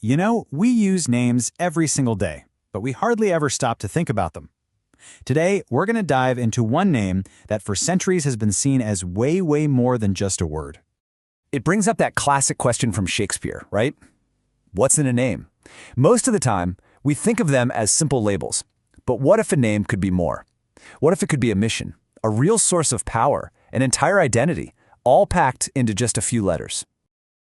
You know, we use names every single day, but we hardly ever stop to think about them. Today, we're going to dive into one name that for centuries has been seen as way more than just a word. It brings up that classic question from Shakespeare, right? What's in a name? Most of the time, we think of them as simple labels. But what if a name could be more? What if it could be a mission, a real source of power, an entire identity, all packed into just a few letters?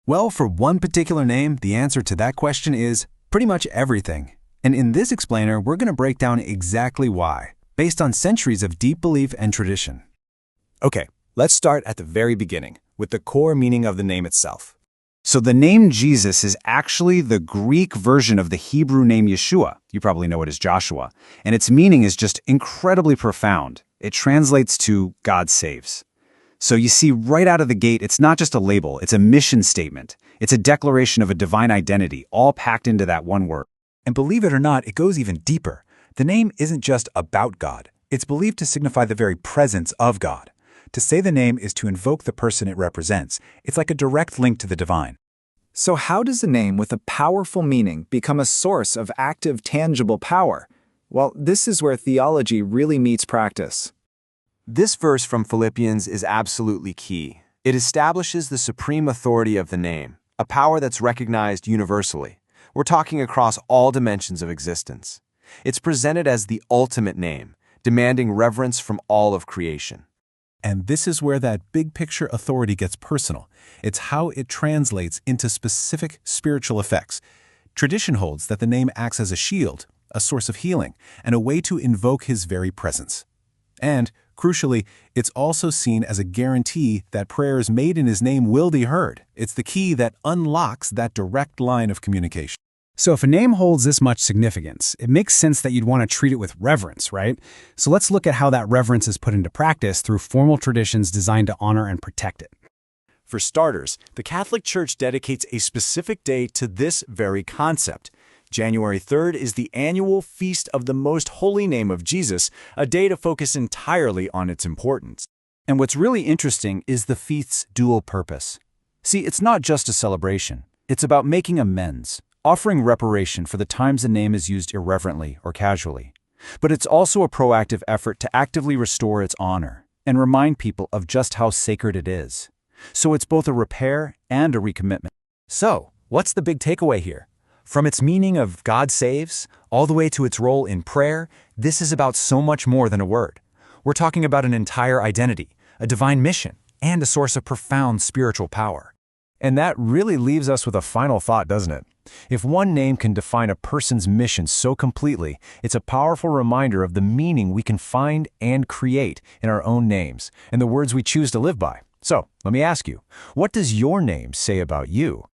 Well, for one particular name, the answer to that question is pretty much everything. And in this explainer, we're going to break down exactly why, based on centuries of deep belief and tradition. Okay, let's start at the very beginning, with the core meaning of the name itself. So the name Jesus is actually the Greek version of the Hebrew name Yeshua. You probably know it as Joshua. And its meaning is just incredibly profound. It translates to God saves. So you see, right out of the gate, it's not just a label, it's a mission statement. It's a declaration of a divine identity, all packed into that one word. And believe it or not, it goes even deeper. The name isn't just about God. It's believed to signify the very presence of God. To say the name is to invoke the person it represents. It's like a direct link to the divine. So how does a name with a powerful meaning become a source of active, tangible power? Well, this is where theology really meets practice. This verse from Philippians is absolutely key. It establishes the supreme authority of the name, a power that's recognized universally. We're talking across all dimensions of existence. It's presented as the ultimate name, demanding reverence from all of creation. And this is where that big picture authority gets personal. It's how it translates into specific spiritual effects. Tradition holds that the name acts as a shield, a source of healing, and a way to invoke his very presence. And, crucially, it's also seen as a guarantee that prayers made in his name will be heard. It's the key that unlocks that direct line of communication. So if a name holds this much significance, it makes sense that you'd want to treat it with reverence, right? So let's look at how that reverence is put into practice through formal traditions designed to honor and protect it. For starters, the Catholic Church dedicates a specific day to this very concept. January 3rd is the annual Feast of the Most Holy Name of Jesus, a day to focus entirely on its importance. And what's really interesting is the feast's dual purpose. See, it's not just a celebration. It's about making amends, offering reparation for the times the name is used irreverently or casually. But it's also a proactive effort to actively restore its honor and remind people of just how sacred it is. So it's both a repair and a recommitment. So, what's the big takeaway here? From its meaning of God saves, all the way to its role in prayer, this is about so much more than a word. We're talking about an entire identity, a divine mission, and a source of profound spiritual power. And that really leaves us with a final thought, doesn't it? If one name can define a person's mission so completely, it's a powerful reminder of the meaning we can find and create in our own names and the words we choose to live by. So, let me ask you, what does your name say about you?